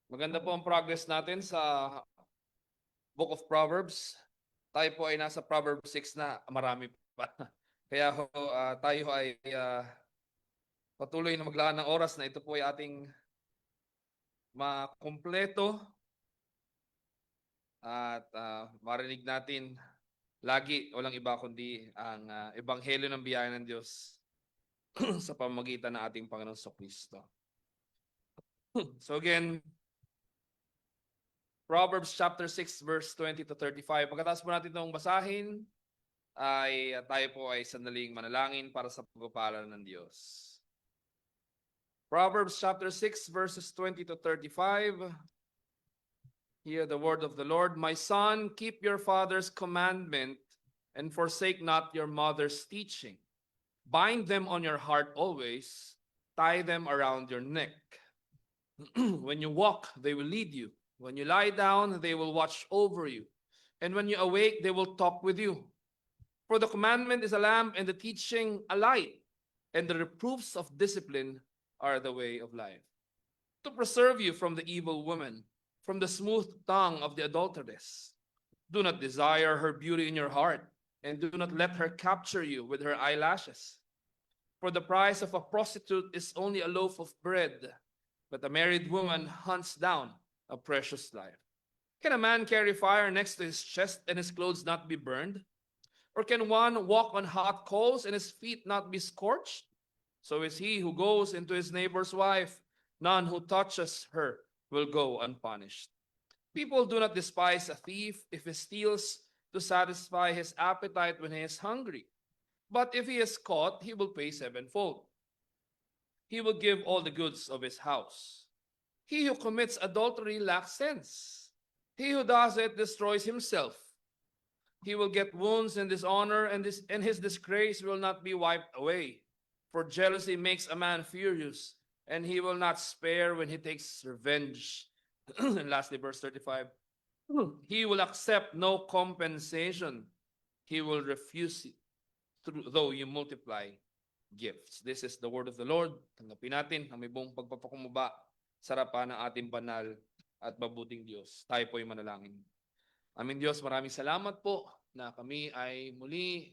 Maganda po ang progress natin sa Book of Proverbs. Tayo po ay nasa Proverbs 6 na, marami pa. Kaya tayo ay patuloy na maglaan ng oras na ito po ay ating makumpleto at marinig natin lagi, walang iba kundi ang Ebanghelyo ng biyaya ng Diyos sa pamamagitan ng ating Panginoong Kristo. So again, Proverbs chapter 6 verse 20 to 35. Pagkatapos po natin itong basahin, ay tayo po ay sandaling manalangin para sa pagpapala ng Diyos. Proverbs chapter 6 verses 20 to 35. Hear the word of the Lord. My son, keep your father's commandment and forsake not your mother's teaching. Bind them on your heart always, tie them around your neck. When you walk, they will lead you. When you lie down, they will watch over you. And when you awake, they will talk with you. For the commandment is a lamp and the teaching a light, and the reproofs of discipline are the way of life. To preserve you from the evil woman, from the smooth tongue of the adulteress. Do not desire her beauty in your heart, and do not let her capture you with her eyelashes. For the price of a prostitute is only a loaf of bread, but a married woman hunts down a precious life. Can a man carry fire next to his chest and his clothes not be burned? Or can one walk on hot coals and his feet not be scorched? So is he who goes into his neighbor's wife. None who touches her will go unpunished. People do not despise a thief if he steals to satisfy his appetite when he is hungry. But if he is caught, he will pay sevenfold. He will give all the goods of his house. He who commits adultery lacks sense. He who does it destroys himself. He will get wounds and dishonor, and his disgrace will not be wiped away. For jealousy makes a man furious, and he will not spare when he takes revenge. And lastly, verse 35. He will accept no compensation. He will refuse it, though you multiply gifts. This is the word of the Lord. Tanggapin natin ang may buong pagpapakumbaba sa harapan ng ating banal at mabuting Diyos. Tayo po ay manalangin. Aming Diyos, maraming salamat po na kami ay muli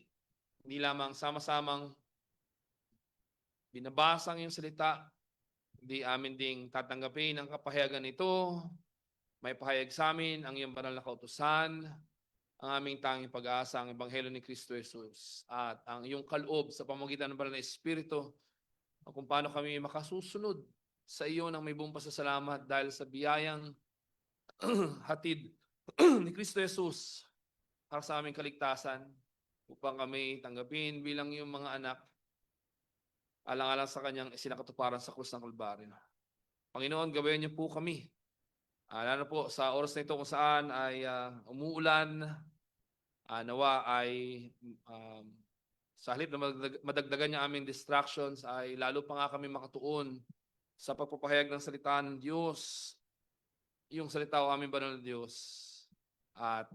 hindi lamang sama-samang binabasa ang iyong salita, hindi amin ding tatanggapin ang kapahayagan nito. May pahayag sa amin ang iyong banal na kautusan, ang aming tanging pag-asa, ang Ebanghelyo ni Kristo Jesus, at ang iyong kaloob sa pamamagitan ng banal na Espiritu, kung paano kami makasusunod sa iyo ng may buong pasasalamat dahil sa biyayang hatid ni Kristo Jesus para sa aming kaligtasan upang kami tanggapin bilang iyong mga anak alang-alang sa kanyang isinakatuparan sa krus ng Kalbaryo. Panginoon, gawin niyo po kami. Lalo po sa oras na ito kung saan ay umuulan, nawa ay sa halip na madagdagan niya aming distractions ay lalo pa nga kami makatuon sa pagpapahayag ng salita ng Diyos, yung salita o aming banal na Diyos, at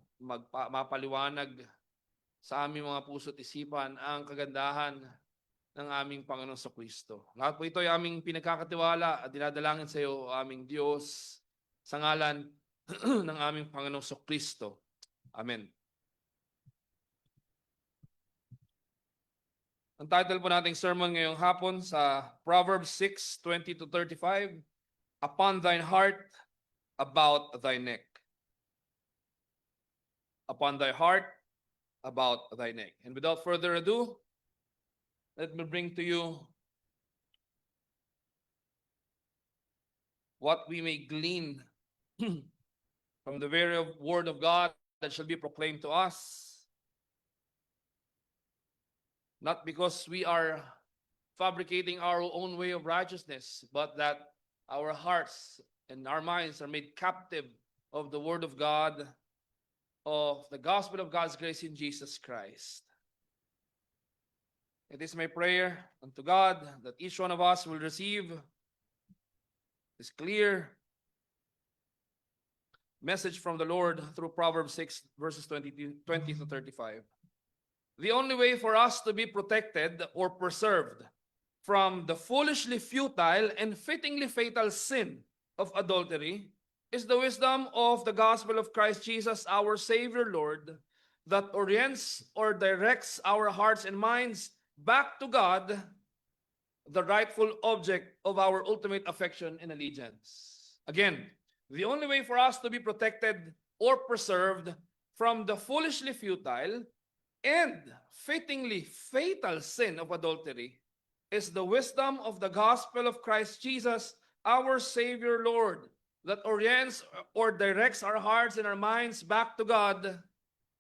mapaliwanag sa aming mga puso't isipan ang kagandahan ng aming Panginoon sa Kristo. Lahat po ito ay aming pinagkakatiwala at dinadalangin sa iyo, aming Diyos, sa ngalan ng aming Panginoon sa Kristo. Amen. Ang title po nating sermon ngayong hapon sa Proverbs 6, 20 to 35, Upon thine heart, about thy neck. Upon thy heart, about thy neck. And without further ado, let me bring to you what we may glean from the very word of God that shall be proclaimed to us. Not because we are fabricating our own way of righteousness, but that our hearts and our minds are made captive of the word of God, of the gospel of God's grace in Jesus Christ. It is my prayer unto God that each one of us will receive this clear message from the Lord through Proverbs 6, verses 20 to 35. The only way for us to be protected or preserved from the foolishly futile and fittingly fatal sin of adultery is the wisdom of the gospel of Christ Jesus, our Savior Lord, that orients or directs our hearts and minds back to God, the rightful object of our ultimate affection and allegiance. Again, the only way for us to be protected or preserved from the foolishly futile and fittingly fatal sin of adultery is the wisdom of the gospel of Christ Jesus, our Savior Lord, that orients or directs our hearts and our minds back to God,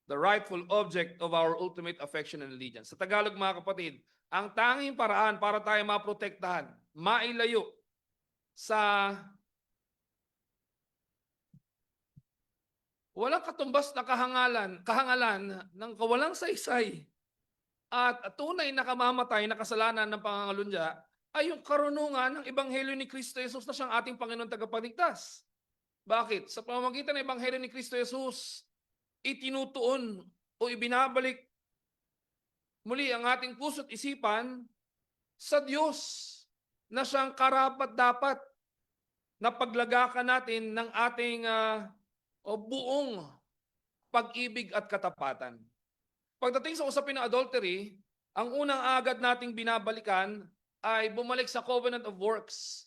the rightful object of our ultimate affection and allegiance. Sa Tagalog, mga kapatid, ang tanging paraan para tayo maprotektahan, mailayo sa walang katumbas na kahangalan ng kawalang saysay at tunay na kamamatay na kasalanan ng pangangalunya ay yung karunungan ng Ebanghelyo ni Kristo Jesus na siyang ating Panginoon tagapagligtas. Bakit? Sa pamamagitan ng Ebanghelyo ni Kristo Jesus, itinutuon o ibinabalik muli ang ating puso't isipan sa Diyos na siyang karapat-dapat na paglagakan natin ng ating buong pag-ibig at katapatan. Pagdating sa usapin ng adultery, ang unang agad nating binabalikan ay bumalik sa covenant of works.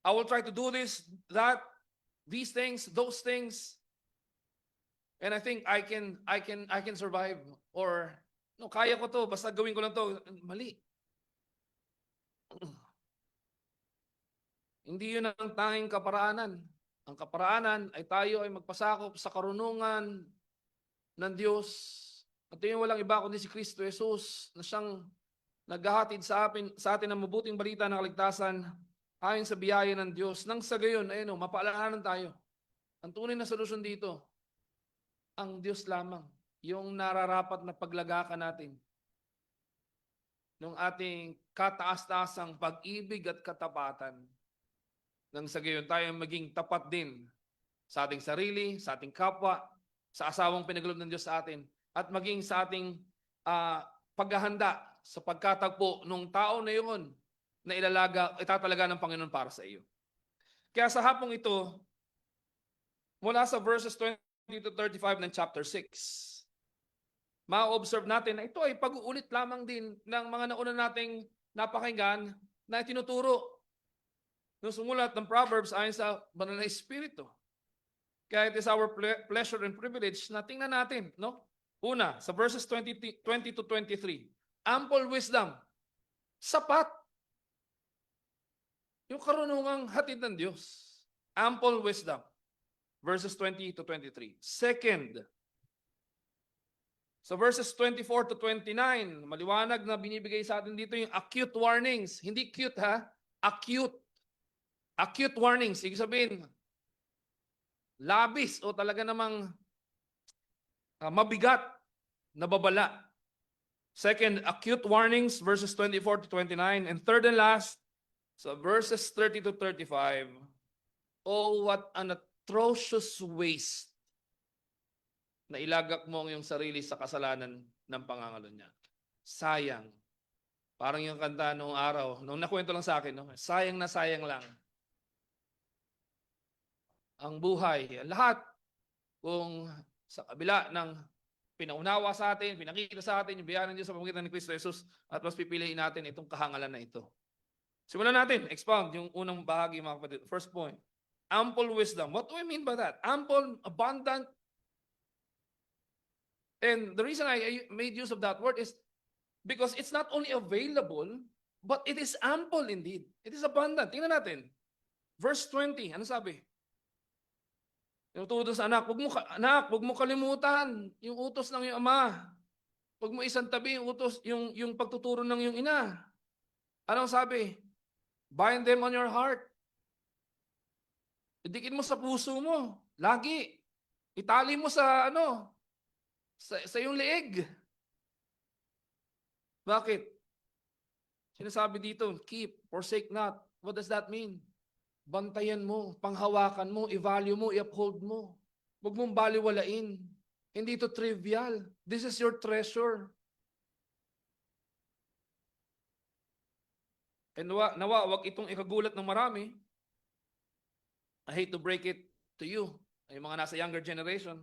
I will try to do this, that, these things, those things, and I think I can survive. Or no, kaya ko to, basta gawin ko lang to. Mali. Hindi yun ang tanging kaparaanan. Ang kaparaanan ay tayo ay magpasakop sa karunungan ng Diyos. At yun walang iba kundi si Kristo Jesus na siyang naghahatid sa atin ng mabuting balita ng kaligtasan ayon sa biyaya ng Diyos. Nang sa gayon, ayun, mapaalalahanan tayo. Ang tunay na solusyon dito, ang Diyos lamang, yung nararapat na paglagakan natin ng ating kataas-taasang pag-ibig at katapatan. Nang sa gayon tayo maging tapat din sa ating sarili, sa ating kapwa, sa asawang pinaglob ng Diyos sa atin, at maging sa ating paghahanda sa pagkatagpo ng tao na yun na itatalaga ng Panginoon para sa iyo. Kaya sa hapong ito, mula sa verses 20 to 35 ng chapter 6, ma-observe natin na ito ay pag-uulit lamang din ng mga nauna nating napakinggan na tinuturo nung sumulat ng Proverbs ayon sa Banal na Espiritu. Kaya it is our pleasure and privilege na tingnan natin, no? Una, sa verses 20 to 23, ample wisdom, sapat. Yung karunungang hatid ng Diyos, ample wisdom, verses 20 to 23. Second, sa verses 24 to 29, maliwanag na binibigay sa atin dito yung acute warnings. Hindi cute ha, acute. Acute warnings, ibig sabihin, labis o talaga namang mabigat na babala. Second, acute warnings, verses 24 to 29. And third and last, so verses 30 to 35. Oh, what an atrocious waste na ilagak mo ang iyong sarili sa kasalanan ng pangangalunya. Sayang. Parang yung kanta noong araw, nung nakwento lang sa akin, no? Sayang na sayang lang. Ang buhay, lahat, kung sa kabila ng pinaunawa sa atin, pinakita sa atin, yung biyaya ng Diyos sa pamamagitan ni Kristo Jesus, at mas pipiliin natin itong kahangalan na ito. Simulan natin, expound yung unang bahagi, mga kapatid. First point, ample wisdom. What do I mean by that? Ample, abundant. And the reason I made use of that word is because it's not only available, but it is ample indeed. It is abundant. Tingnan natin. Verse 20, ano sabi? Tinuturo sa anak, wag mo kalimutan yung utos ng iyong ama. Wag mo isang tabi yung utos, yung pagtuturo ng iyong ina. Anong sabi? Bind them on your heart. Idikit mo sa puso mo. Lagi. Itali mo sa sa iyong leeg. Bakit? Sinasabi dito, keep, forsake not. What does that mean? Bantayan mo, panghawakan mo, i-value mo, i-uphold mo. Huwag mong baliwalain. Hindi ito trivial. This is your treasure. And nawa, wag itong ikagulat ng marami. I hate to break it to you, yung mga nasa younger generation,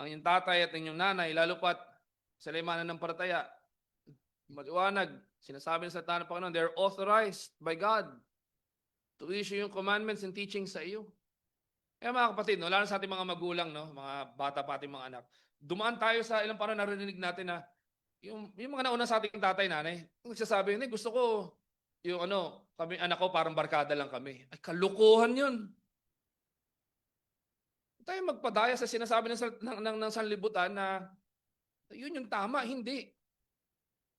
ang inyong tatay at inyong nanay, lalo pat sila yung mananampalataya, maliwanag, sinasabi ng salita ng Panginoon, they're authorized by God to issue yung commandments and teachings sa iyo. Kaya mga kapatid, no, lalo sa ating mga magulang, no, mga bata pa ating mga anak, dumaan tayo sa ilang panahon narinig natin na yung mga nauna sa ating tatay, nanay, nagsasabi, gusto ko, yung kami, anak ko, parang barkada lang kami. Ay, kalukuhan yun. Tayo magpadaya sa sinasabi ng sanlibutan na yun yung tama. Hindi.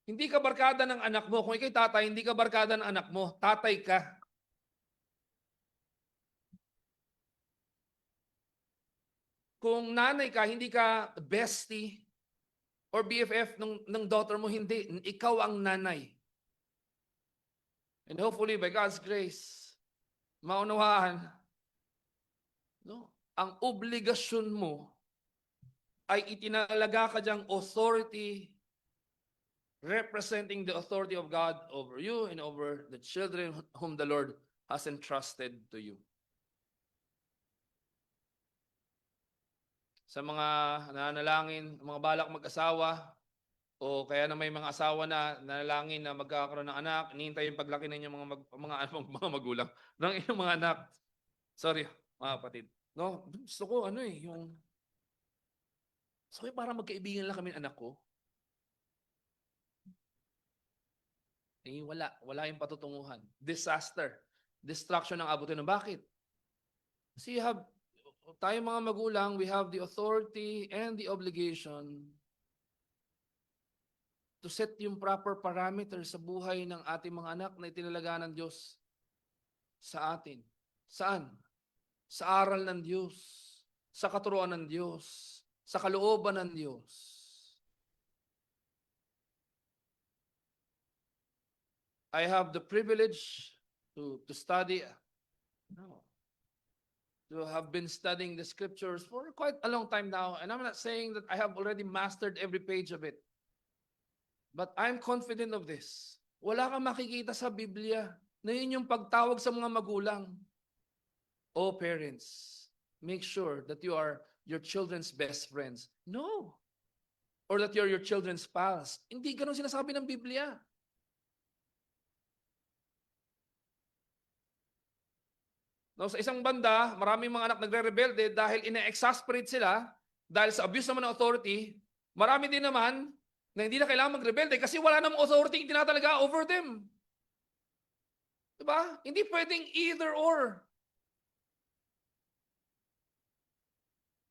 Hindi ka barkada ng anak mo. Kung ikay tatay, hindi ka barkada ng anak mo. Tatay ka. Kung nanay ka, hindi ka bestie or BFF ng daughter mo. Hindi. Ikaw ang nanay. And hopefully, by God's grace, maunawaan, no, ang obligasyon mo ay itinalaga ka diyang authority representing the authority of God over you and over the children whom the Lord has entrusted to you. Sa mga nananalangin, mga balak mag-asawa, o kaya na may mga asawa na nanalangin na magkakaroon ng anak, hinihintay yung paglaki ng inyong mga magulang, ng inyong mga anak. Sorry, mga kapatid. No, gusto ko parang magkaibigan lang kami ng anak ko. Wala yung patutunguhan. Disaster. Destruction ang abutin. Bakit? Kasi tayo mga magulang, we have the authority and the obligation to set yung proper parameters sa buhay ng ating mga anak na itinalaga ng Diyos sa atin. Saan? Sa aral ng Diyos, sa katuruan ng Diyos, sa kalooban ng Diyos. I have the privilege to study, to have been studying the scriptures for quite a long time now, and I'm not saying that I have already mastered every page of it. But I'm confident of this. Wala kang makikita sa Biblia na yun yung pagtawag sa mga magulang. Oh, parents, make sure that you are your children's best friends. No. Or that you're your children's pals. Hindi ganun sinasabi ng Biblia. No, sa isang banda, maraming mga anak nagre-rebelde dahil ina-exasperate sila dahil sa abuse naman ng authority. Marami din naman na hindi na kailangan magrebelde kasi wala namang authority tinatalaga over them. Diba? Hindi pwedeng either or.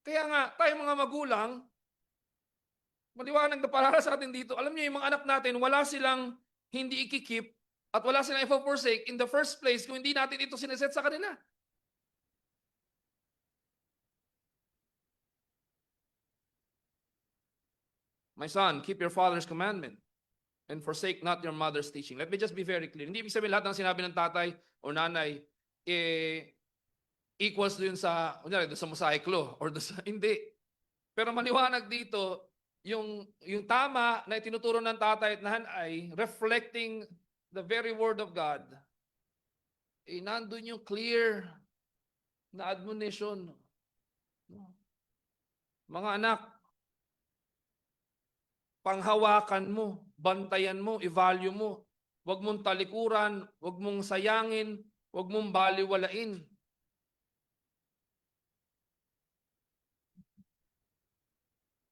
Kaya nga, tayong mga magulang, maliwanag na para sa atin dito, alam niyo yung mga anak natin, wala silang hindi ikikip at wala silang i-forsake in the first place kung hindi natin ito sineset sa kanila. My son, keep your father's commandment and forsake not your mother's teaching. Let me just be very clear. Hindi ibig sabihin lahat ng sinabi ng tatay o nanay equals doon sa mosaic law or hindi. Pero maliwanag dito, yung tama na itinuturo ng tatay at nanay reflecting the very word of God. Nandun yung clear na admonition. Mga anak, panghawakan mo, bantayan mo, i-value mo. Huwag mong talikuran, huwag mong sayangin, huwag mong baliwalain.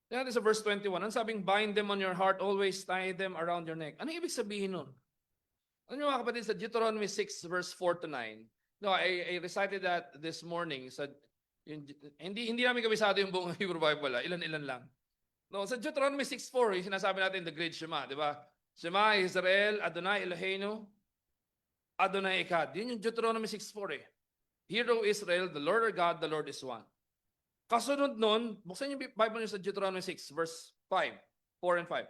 Yan sa verse 21. Ang sabing, bind them on your heart, always tie them around your neck. Ano ibig sabihin nun? Ano mga kapatid, sa Deuteronomy 6 verse 4 to 9. No, I recited that this morning. Hindi namin kabisado yung buong Hebrew Bible. Ilan-ilan lang. No, sa Deuteronomy 6:4, yung sinasabi natin the great Shema, di ba? Shema Israel, Adonai Eloheinu, Adonai Echad. Yun yung Deuteronomy 6:4 eh. Hear, O Israel, the Lord our God, the Lord is one. Kasunod nun, buksan yung Bible nyo sa Deuteronomy 6, verse 5, 4 and 5.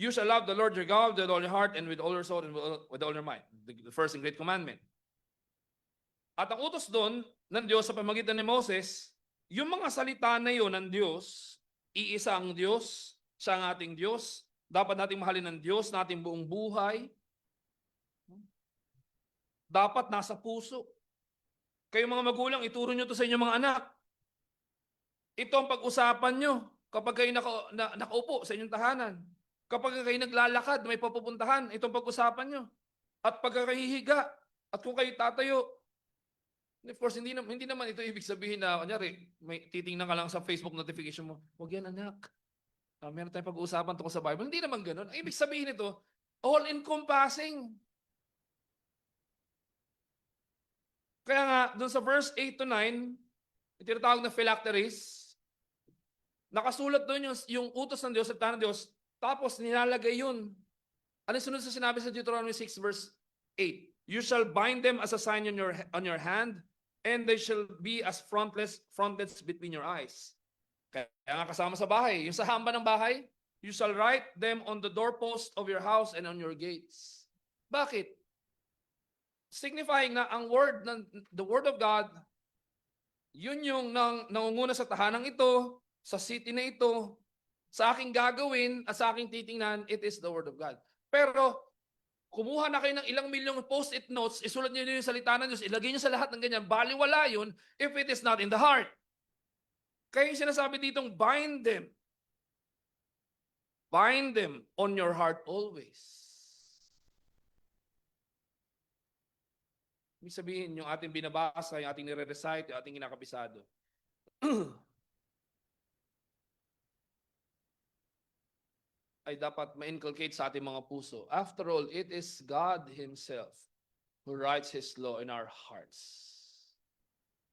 You shall love the Lord your God with all your heart and with all your soul and with all your mind. The first and great commandment. At ang utos doon ng Diyos sa pamamagitan ni Moses, yung mga salita na yun ng Diyos, iisa ang Diyos, siya ang ating Diyos. Dapat nating mahalin ng Diyos na ating buong buhay. Dapat nasa puso. Kayong mga magulang, ituro nyo to sa inyong mga anak. Ito ang pag-usapan nyo kapag kayo nakaupo sa inyong tahanan. Kapag kayo naglalakad, may papupuntahan, itong pag-usapan nyo. At pagka kayo hihiga, at kung kayo tatayo, of course, hindi naman ito ibig sabihin na, kunyari, may titingnan ka lang sa Facebook notification mo, huwag yan anak. Meron tayong pag-uusapan tungkol sa Bible. Hindi naman ganun. Ang ibig sabihin ito, all-encompassing. Kaya nga, dun sa verse 8 to 9, yung tinatawag na phylacteries, nakasulat doon yung utos ng Diyos, salita ng Diyos, tapos nilalagay yun. Ano yung sunod sa sinabi sa Deuteronomy 6 verse 8? You shall bind them as a sign on your hand, and they shall be as frontlets between your eyes. Kaya nga kasama sa bahay, yung sa hamba ng bahay, you shall write them on the doorpost of your house and on your gates. Bakit? Signifying na ang the word of God, yun yung nangunguna sa tahanang ito, sa city na ito, sa aking gagawin at sa aking titingnan, it is the word of God. Pero, kumuha na kayo ng ilang milyong post-it notes, isulat niyo yung salita ng Diyos, ilagay niyo sa lahat ng ganyan, baliwala yun if it is not in the heart. Kaya yung sinasabi ditong bind them. Bind them on your heart always. Ibig sabihin, yung ating binabasa, yung ating nire-recite, yung ating kinakabisado. ay dapat ma-inculcate sa ating mga puso. After all, it is God Himself who writes His law in our hearts.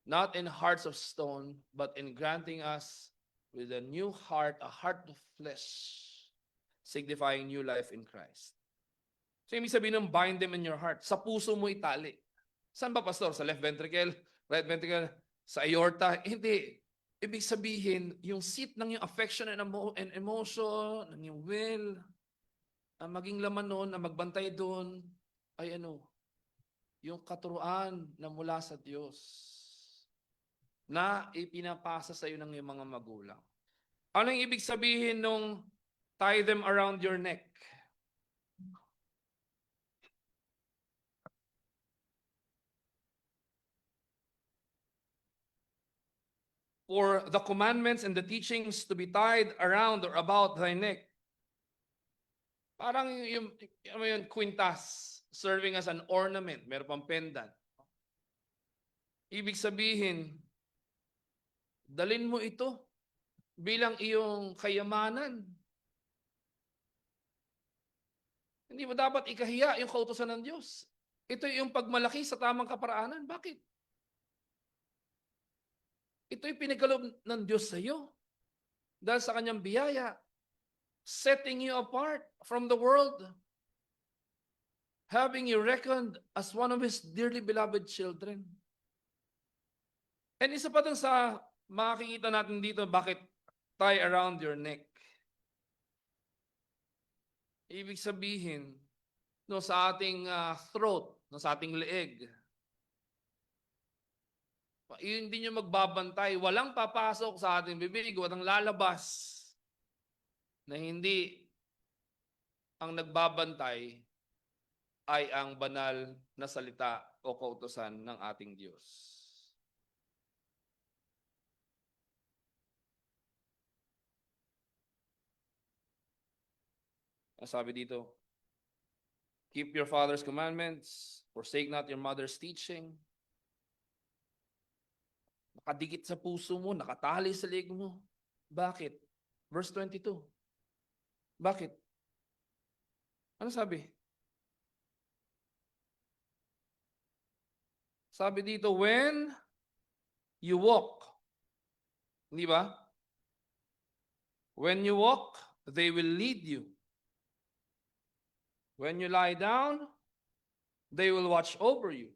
Not in hearts of stone, but in granting us with a new heart, a heart of flesh, signifying new life in Christ. So, ibig sabihin ng bind them in your heart. Sa puso mo itali. Saan ba, pastor? Sa left ventricle? Right ventricle? Sa aorta? Hindi. Ibig sabihin, yung seat ng yung affection and emotion, ng yung will, maging laman nun, na magbantay doon, ay yung katuruan na mula sa Diyos na ipinapasa sa iyo ng iyong mga magulang. Ano yung ibig sabihin nung tie them around your neck? For the commandments and the teachings to be tied around or about thy neck. Parang yung quintas, serving as an ornament, meron pang pendant. Ibig sabihin, dalin mo ito bilang iyong kayamanan. Hindi mo dapat ikahiya yung kautusan ng Diyos. Ito yung pagmalaki sa tamang kaparaanan. Bakit? Ito yung pinagkaloob ng Diyos sa iyo. Dahil sa kanyang biyaya, setting you apart from the world, having you reckoned as one of His dearly beloved children. And isa pa dun sa makikita natin dito, bakit tie around your neck? Ibig sabihin, sa ating throat, sa ating leeg, hindi nyo magbabantay, walang papasok sa ating bibig, walang lalabas na hindi ang nagbabantay ay ang banal na salita o kautusan ng ating Diyos. Sabi dito, keep your father's commandments, forsake not your mother's teaching. Nakadikit sa puso mo, nakatali sa leeg mo. Bakit? Verse 22. Bakit? Ano sabi? Sabi dito, when you walk. Hindi ba? When you walk, they will lead you. When you lie down, they will watch over you.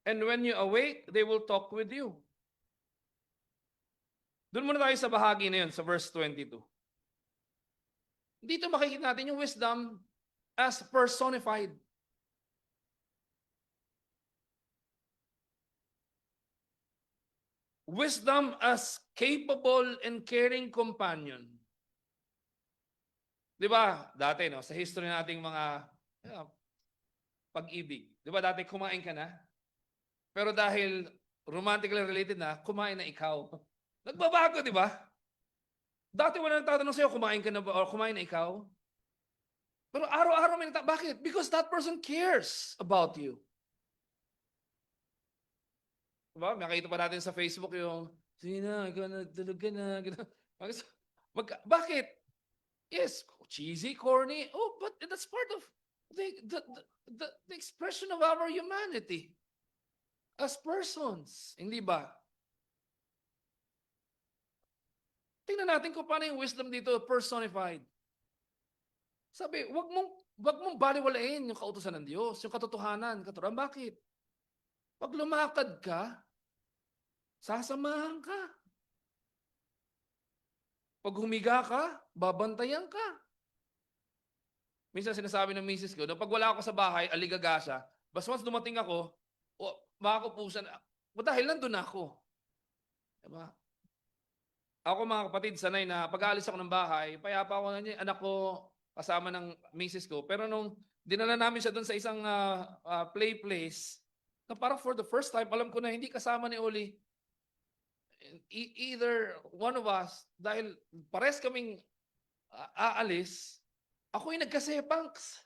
And when you awake, they will talk with you. Doon muna tayo sa bahagi na yun, sa verse 22. Dito makikita natin yung wisdom as personified. Wisdom as capable and caring companion. Di ba, dati, sa history nating mga pag-ibig, di ba dati kumain ka na? Pero dahil romantically related na, kumain na ikaw. Nagbabago, di ba? Dati wala nang tatanong sa'yo, kumain ka na ba o kumain na ikaw? Pero araw-araw may bakit? Because that person cares about you. Diba? Makita pa natin sa Facebook yung, sige na, ikaw na, tulog ka na. Bakit? Yes, cheesy, corny. Oh, but that's part of the expression of our humanity as persons. Hindi ba? Tingnan natin kung paano yung wisdom dito personified. Sabi, wag mong baliwalain yung kautusan ng Diyos, yung katotohanan, katuruan. Bakit? Pag lumakad ka, sasamahan ka. Pag humiga ka, babantayan ka. Minsan sinasabi ng misis ko, pag wala ako sa bahay, aligaga siya, basta once dumating ako, makakaupo siya na, dahil nandun ako. Diba? Ako mga kapatid, sanay na pag aalis ako ng bahay, payapa ako na niya, anak ko, kasama ng misis ko. Pero nung dinala namin siya doon sa isang play place, na parang for the first time, alam ko na hindi kasama ni Oli. Either one of us, dahil pares kaming aalis, ako yung nagka-sepangs.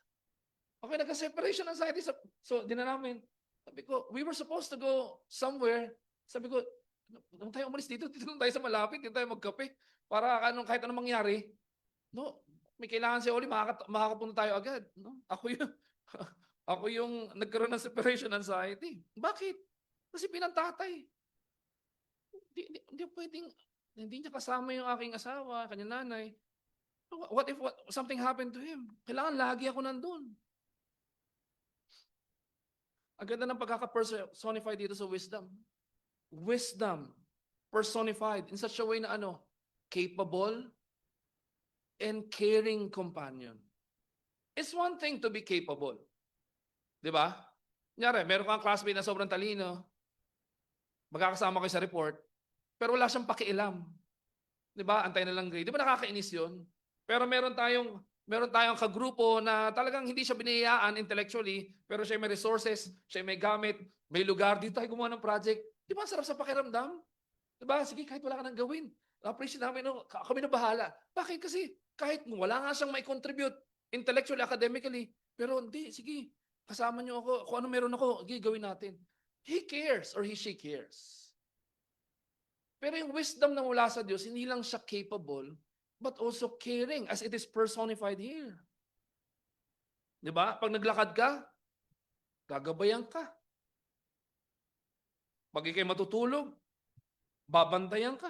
Ako yung nagka-separation anxiety. So, dinala namin. Sabi ko, we were supposed to go somewhere. Sabi ko, nung tayo umalis dito tayo sa malapit, dito tayo magkape. Para kahit anong mangyari. No, may kailangan si Oli, makakapunta tayo agad. No? Ako yung nagkaroon ng separation anxiety. Bakit? Kasi pinantatay. Hindi pwedeng, hindi niya kasama yung aking asawa, kanya nanay. What if something happened to him? Kailangan lagi ako nandun. Ang ganda ng pagkaka-personify dito sa wisdom. Wisdom personified in such a way na capable and caring companion. It's one thing to be capable. Di ba? Kunyari, meron kang classmate na sobrang talino, magkakasama kayo sa report, pero wala siyang pakialam. Di ba? Antay na lang grade. Di ba nakakainis yun? Pero meron tayong kagrupo na talagang hindi siya biniyayaan intellectually, pero siya may resources, siya may gamit, may lugar, dito tayo gumawa ng project. Di ba, sarap sa pakiramdam? Di ba? Sige, kahit wala ka nang gawin. Appreciate namin, kami na bahala. Bakit? Kasi kahit wala nga siyang may contribute intellectually, academically, pero hindi, sige, kasama niyo ako, kung ano meron ako, sige, gawin natin. He cares or she cares. Pero yung wisdom na mula sa Diyos, hindi lang siya capable, but also caring as it is personified here. Di ba? Pag naglakad ka, gagabayan ka. Pag ikay matutulog, babantayan ka.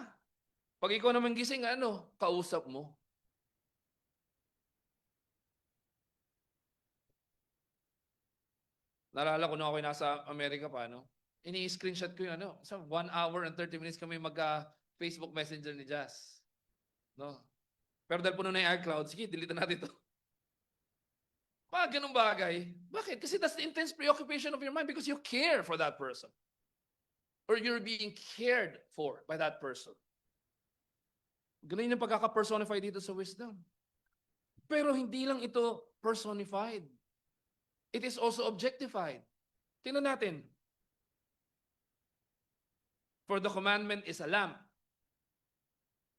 Pag ikaw naman gising, kausap mo. Naalala ko nung ako'y nasa Amerika pa, ini-screenshot ko yung sa 1 hour and 30 minutes kami Facebook Messenger ni Jazz. No? Pero dahil puno na yung iCloud, sige, delete natin ito. Ganung bagay. Bakit? Kasi that's the intense preoccupation of your mind because you care for that person. Or you're being cared for by that person. Ganun yung pagkaka-personify dito sa wisdom. Pero hindi lang ito personified. It is also objectified. Tingnan natin. For the commandment is a lamp,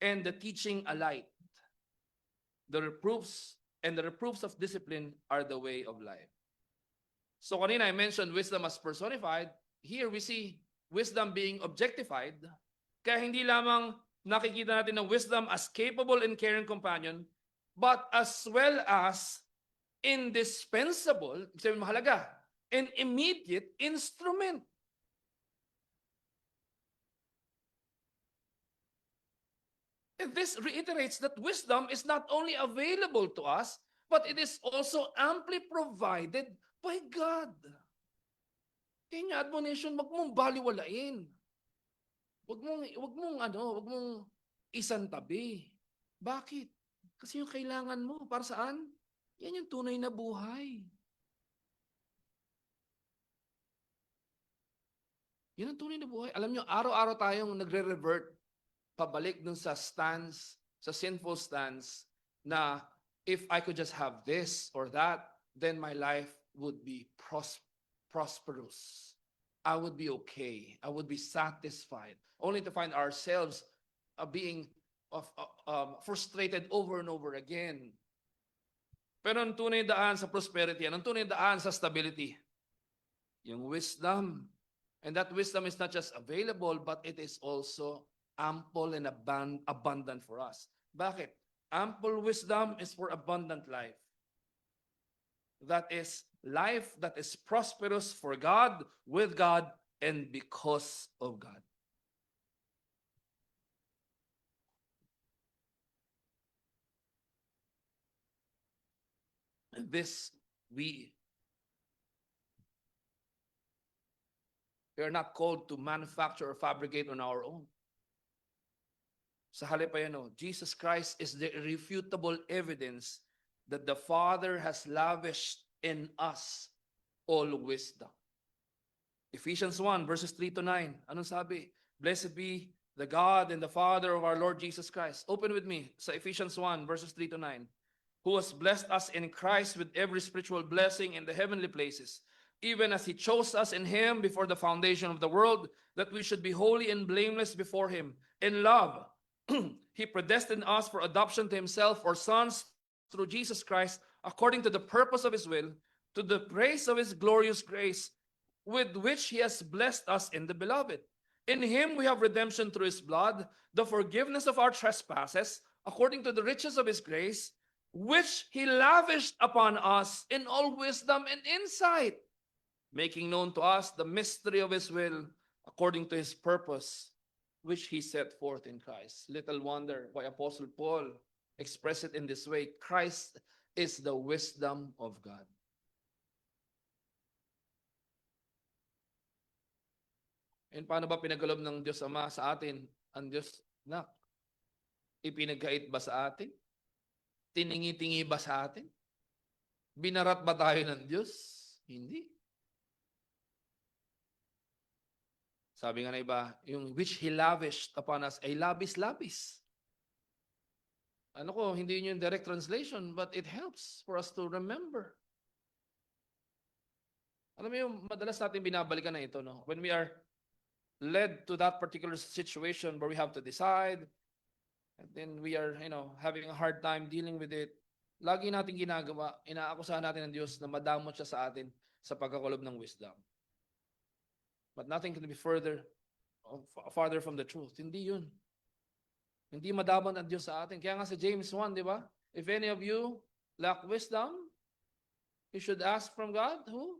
and the teaching a light. The reproofs of discipline are the way of life. So kanina I mentioned wisdom as personified. Here we see wisdom being objectified. Kaya hindi lamang nakikita natin ng wisdom as capable and caring companion, but as well as indispensable, sabi mahalaga, and immediate instrument. And this reiterates that wisdom is not only available to us, but it is also amply provided by God. Kaya niya admonition, wag mong baliwalain. Wag mong isantabi. Bakit? Kasi yung kailangan mo, para saan? Yan yung tunay na buhay. Yan ang tunay na buhay. Alam nyo, araw-araw tayong nagre-revert pabalik dun sa stance, sa sinful stance, na if I could just have this or that, then my life would be prosperous. I would be okay. I would be satisfied. Only to find ourselves being frustrated over and over again. Pero ang tunay daan sa prosperity, ang tunay daan sa stability, yung wisdom. And that wisdom is not just available, but it is also ample and abundant for us. Bakit? Ample wisdom is for abundant life. That is life that is prosperous for God, with God, and because of God. And this, we are not called to manufacture or fabricate on our own. Sa halip ay Jesus Christ is the irrefutable evidence that the Father has lavished in us all wisdom. Ephesians 1 verses 3 to 9. Anong sabi? Blessed be the God and the Father of our Lord Jesus Christ. Open with me sa Ephesians 1 verses 3 to 9. Who has blessed us in Christ with every spiritual blessing in the heavenly places, even as he chose us in him before the foundation of the world, that we should be holy and blameless before him. In love, he predestined us for adoption to himself or sons through Jesus Christ, according to the purpose of his will, to the praise of his glorious grace, with which he has blessed us in the beloved. In him we have redemption through his blood, the forgiveness of our trespasses, according to the riches of his grace, which he lavished upon us in all wisdom and insight, making known to us the mystery of his will, according to his purpose, which he set forth in Christ. Little wonder why Apostle Paul expressed it in this way. Christ is the wisdom of God. And paano ba pinagkaloob ng Diyos Ama sa atin? Ang Diyos, nak, ipinagkait ba sa atin? Tiningi-tingi ba sa atin? Binarat ba tayo ng Diyos? Hindi. Sabi nga na iba, yung which He lavished upon us ay labis-labis. Ano ko, hindi yun yung direct translation, but it helps for us to remember. Alam mo yung madalas natin binabalikan na ito, no? When we are led to that particular situation where we have to decide, and then we are, having a hard time dealing with it, lagi natin ginagawa, inaakusahan natin ng Diyos na madamot siya sa atin sa pagkakulob ng wisdom. But nothing can be farther from the truth. Hindi yun. Hindi madamot ang Diyos sa atin. Kaya nga sa James 1, di ba? If any of you lack wisdom, you should ask from God who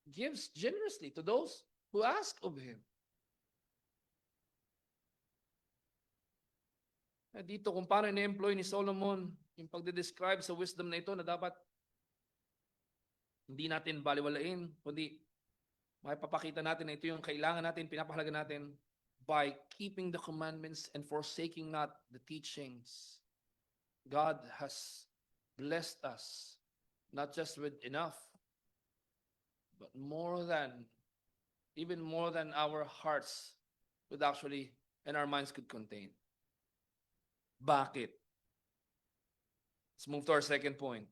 gives generously to those who ask of Him. Dito kung paano ina-employ ni Solomon yung pagde-describe sa wisdom na ito na dapat hindi natin baliwalain, kundi makipapakita natin na ito yung kailangan natin, pinapahalaga natin by keeping the commandments and forsaking not the teachings. God has blessed us not just with enough, but even more than our hearts would actually and our minds could contain. Bakit? Let's move to our second point.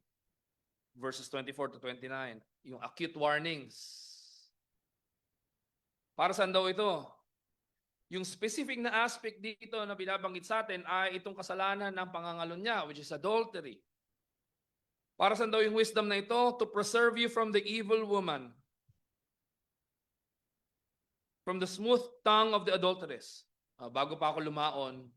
Verses 24 to 29. Yung acute warnings. Para saan daw ito? Yung specific na aspect dito na binabanggit sa atin ay itong kasalanan ng pangangalon niya, which is adultery. Para saan daw yung wisdom na ito? To preserve you from the evil woman, from the smooth tongue of the adulteress. Bago pa ako lumaon,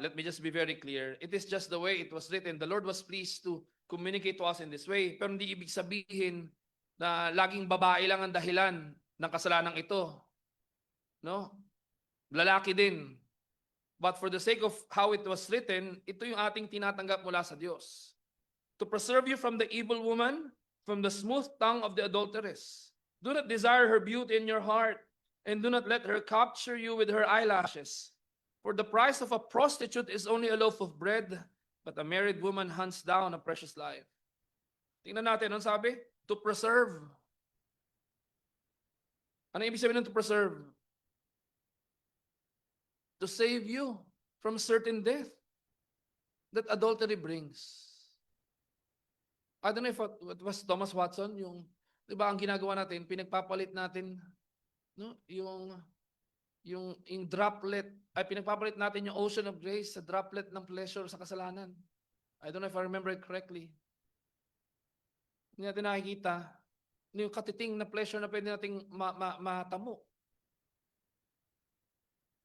let me just be very clear. It is just the way it was written. The Lord was pleased to communicate to us in this way. Pero hindi ibig sabihin na laging babae lang ang dahilan ng kasalanan ito. No? Lalaki din. But for the sake of how it was written, ito yung ating tinatanggap mula sa Diyos. To preserve you from the evil woman, from the smooth tongue of the adulteress. Do not desire her beauty in your heart, and do not let her capture you with her eyelashes. For the price of a prostitute is only a loaf of bread, but a married woman hunts down a precious life. Tingnan natin, ano sabi? To preserve. Ano ibig sabihin ng to preserve? To save you from certain death that adultery brings. I don't know if it was Thomas Watson, yung, di ba, ang ginagawa natin, pinagpapalit natin No? Yung droplet, ay pinagpapalit natin yung ocean of grace sa droplet ng pleasure sa kasalanan. I don't know if I remember it correctly. Hindi natin nakikita yung katiting na pleasure na pwede nating matamo.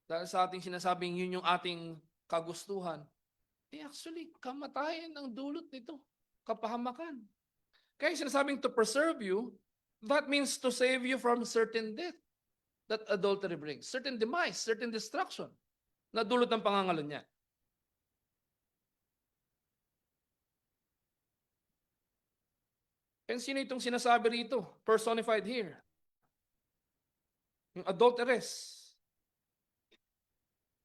Dahil sa ating sinasabing yun yung ating kagustuhan. Actually, kamatayan ang dulot nito. Kapahamakan. Kaya sinasabing to preserve you, that means to save you from certain death that adultery brings. Certain demise, certain destruction na dulot ng pangangalo niya. And sino itong sinasabi rito? Personified here. Yung adulteress.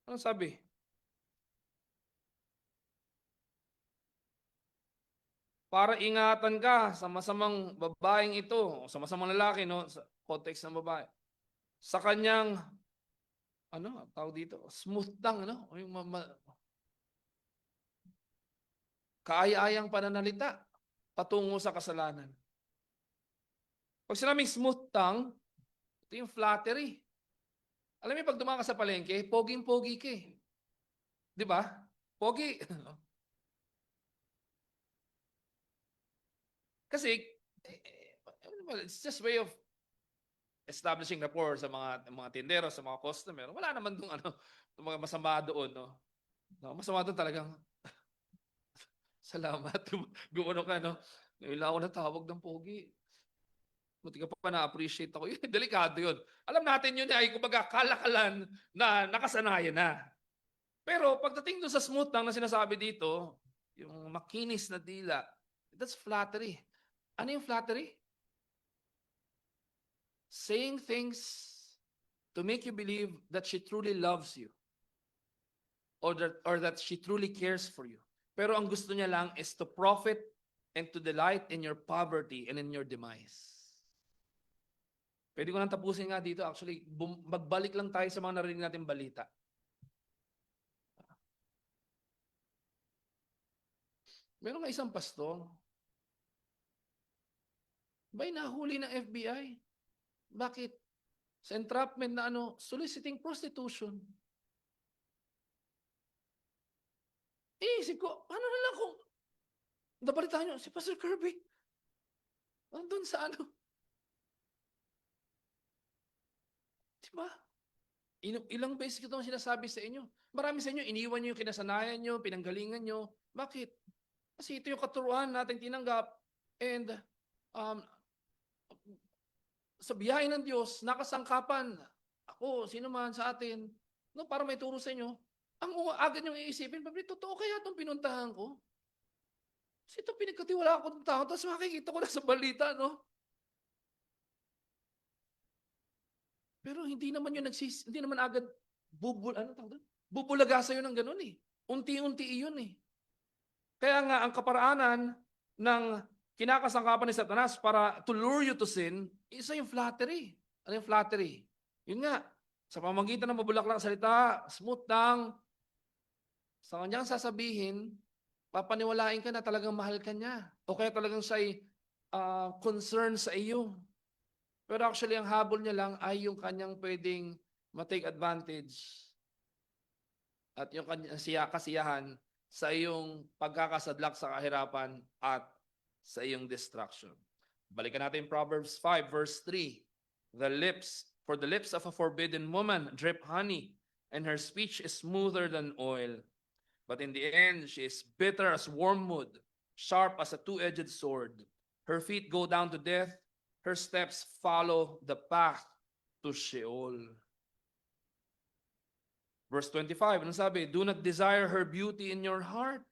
Ano sabi? Para ingatan ka sa masamang babaeng ito, sa masamang lalaki, no? Sa context ng babae. Sa kanyang, tawag dito, smooth tongue, o yung kaaya-ayang pananalita patungo sa kasalanan. Pag sinabing smooth tongue, ito yung flattery. Alam mo, pag dumaan ka sa palengke, poging-pogi ka eh. Di ba? Pogi. Kasi, it's just way of establishing rapport sa mga tindero, sa mga customer. Wala naman dong mga masama doon, no? Masama doon talagang, salamat. Gumano ka, no? Ngayon lang ako natawag ng pogi. Buti ka pa na-appreciate ako. Yun, delikado yun. Alam natin yun ay kumbaga kalakalan na nakasanayan na. Pero pagdating doon sa smooth lang na sinasabi dito, yung makinis na dila, that's flattery. Ano yung flattery? Saying things to make you believe that she truly loves you or that she truly cares for you. Pero ang gusto niya lang is to profit and to delight in your poverty and in your demise. Pwede ko nang tapusin nga dito. Actually, magbalik lang tayo sa mga narinig natin balita. Meron nga isang pastor, ba'y nahuli ng FBI? Bakit? Sa entrapment na soliciting prostitution. Isip ko, ano na lang kung nabalitaan nyo, si Pastor Kirby, andun sa diba? Ilang beses ko itong sinasabi sa inyo. Marami sa inyo, iniwan nyo yung kinasanayan nyo, pinanggalingan nyo. Bakit? Kasi ito yung katuruan natin tinanggap. And sa biyahe ng Diyos, nakasangkapan. Ako, sino man sa atin, para may turo sa inyo, ang agad nyo iisipin, totoo kaya itong pinuntahan ko? Kasi ito pinagkatiwala ako ng tao, tapos makikita ko na sa balita, no? Pero hindi naman hindi naman agad bubulaga sa'yo ng ganun eh. Unti-unti iyon eh. Kaya nga, ang kaparaanan ng kinakasangkapan ni Satanas para to lure you to sin, isa yung flattery. Ano yung flattery? Yun nga, sa pamamagitan ng mabulaklak salita, smooth lang, sa kanyang sasabihin, papaniwalain ka na talagang mahal ka niya. O kaya talagang siya'y concern sa iyo. Pero actually, ang habol niya lang ay yung kanyang pwedeng matake advantage at yung kanyang kasiyahan sa iyong pagkakasadlak sa kahirapan at sa iyong destruction. Balikan natin Proverbs 5 verse 3. For the lips of a forbidden woman drip honey, and her speech is smoother than oil. But in the end, she is bitter as wormwood, sharp as a two-edged sword. Her feet go down to death, her steps follow the path to Sheol. Verse 25, ano sabi? Do not desire her beauty in your heart.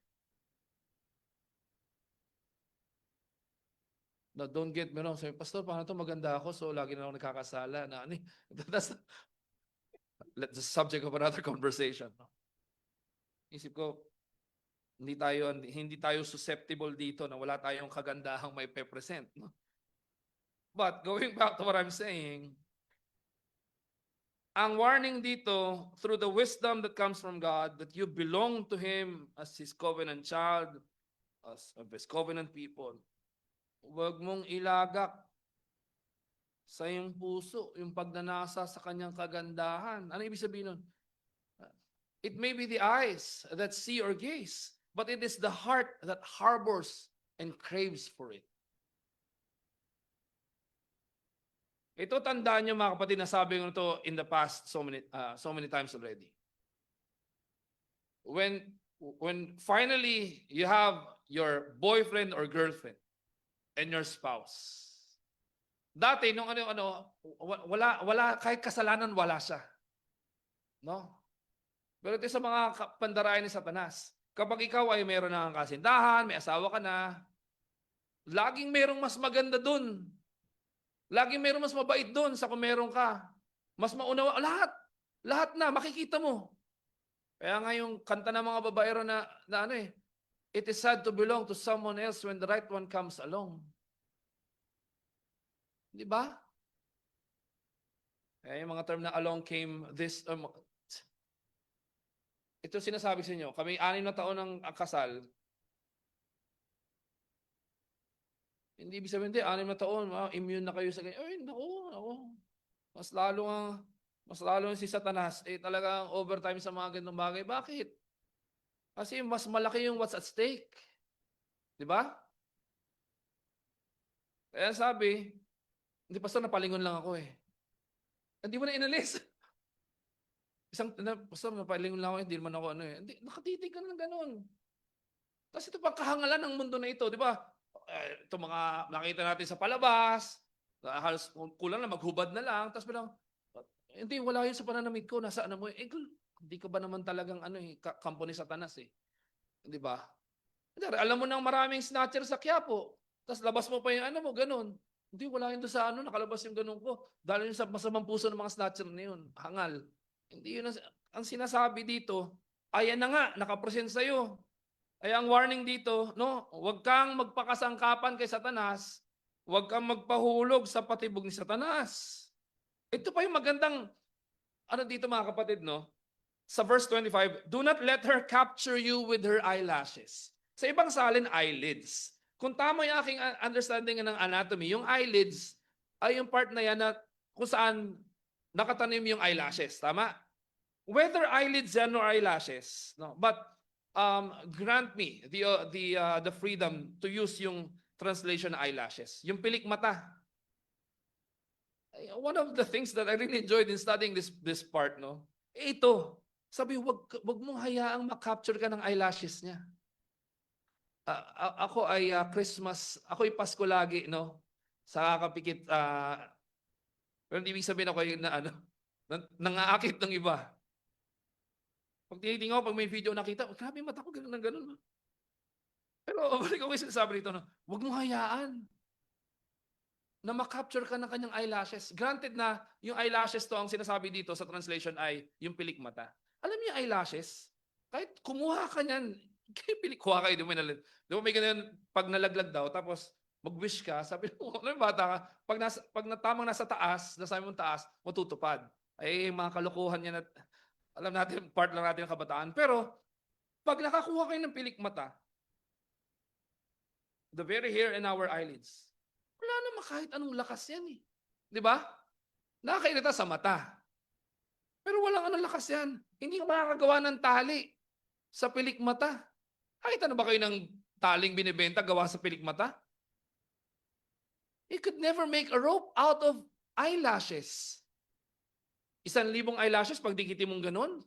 Now, don't get me wrong. Sabi, Pastor, paano ito? Maganda ako, so lagi na ako nagkakasala. That's the subject of another conversation. Isip ko, hindi tayo susceptible dito na wala tayong kagandahang may present. No? But going back to what I'm saying, ang warning dito, through the wisdom that comes from God, that you belong to Him as His covenant child, as of His covenant people, huwag mong ilagak sa iyong puso, yung pagnanasa sa kanyang kagandahan. Ano ibig sabihin nun? It may be the eyes that see or gaze, but it is the heart that harbors and craves for it. Ito tandaan niyo mga kapatid, nasabi ko ito in the past so many times already. When finally you have your boyfriend or girlfriend and your spouse. Dati nung wala kahit kasalanan wala siya. No? Pero ito sa mga pandarayan ni Satanas. Kapag ikaw ay meron na kang kasintahan, may asawa ka na, laging merong mas maganda dun. Laging merong mas mabait dun sa kung meron ka. Mas maunawa, lahat. Lahat na, makikita mo. Kaya nga yung kanta ng mga babaero na it is sad to belong to someone else when the right one comes along. Di ba? Kaya yung mga term na along came this, ito sinasabi sa inyo, kami 6 na taon ng kasal, hindi ibig sabihin, 6 na taon, immune na kayo sa ganyan. Ay, naku. Mas lalo si Satanas, talagang overtime sa mga ganitong bagay. Bakit? Kasi mas malaki yung what's at stake. Di ba? Kaya sabi, hindi pastor, napalingon lang ako eh. Hindi mo na inalis. Pastor, napalingon lang ako, hindi naman ako Hindi, nakatitig ka ng ganun. Kasi ito pang kahangalan ng mundo na ito, di ba? Ito mga nakita natin sa palabas, halos kulang na maghubad na lang, tapos bilang, hindi, wala yun sa pananamit ko, nasa mo, hindi ka ba naman talagang kampo ni Satanas eh. Di ba? Alam mo nang maraming snatcher sa Quiapo, tapos labas mo pa yung mo, ganun. Hindi, wala yun doon sa nakalabas yung ganun ko. Dahil yun sa masamang puso ng mga snatcher na yun, hangal. Hindi yun ang sinasabi dito, ayan na nga, nakapresent sa'yo. Ay ang warning dito, huwag kang magpakasangkapan kay Satanas, huwag kang magpahulog sa patibog ni Satanas. Ito pa yung magandang, dito mga kapatid, sa verse 25, do not let her capture you with her eyelashes. Sa ibang salin, eyelids. Kung tama yung aking understanding ng anatomy, yung eyelids ay yung part na yan na kung saan nakatanim yung eyelashes. Tama? Whether eyelids yan or eyelashes, but grant me the freedom to use yung translation na eyelashes. Yung pilik mata. One of the things that I really enjoyed in studying this part, ito, sabi, wag mong hayaang makapture ka ng eyelashes niya. Ako ay ako ay Pasko lagi, sa kakapikit, pero hindi ibig sabihin ako ay nangaakit ng iba. Pag tinitingnan ko, pag may video nakita, grabe mata ko, ganun ng ganun. Pero balik ako yung sinasabi rito, wag mong hayaan na makapture ka ng kanyang eyelashes. Granted na yung eyelashes to, ang sinasabi dito sa translation ay yung pilik mata. Alam niyo yung eyelashes? Kahit kumuha ka niyan, kuha kayo, di ba may ganyan, pag nalaglag daw, tapos mag-wish ka, sabi mo, bata ka, pag natamang nasa taas, nasabi mong taas, matutupad. Ay, mga kalokohan yan at alam natin, part lang natin ng kabataan. Pero, pag nakakuha kayo ng pilik mata, the very hair in our eyelids, wala naman kahit anong lakas yan eh. Di ba? Nakakairita sa mata. Pero walang anong lakas yan. Hindi ka makakagawa ng tali sa pilik mata. Kahit ba kayo ng taling binibenta gawa sa pilik mata? You could never make a rope out of eyelashes. 1,000 eyelashes pag dikitin mong ganun?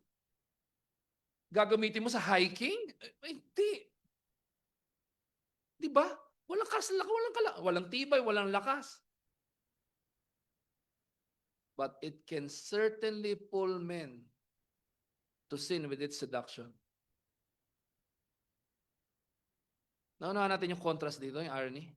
Gagamitin mo sa hiking? Hindi. Di ba? Walang tibay, walang lakas. But it can certainly pull men to sin with its seduction. Naunahan natin yung contrast dito, yung irony.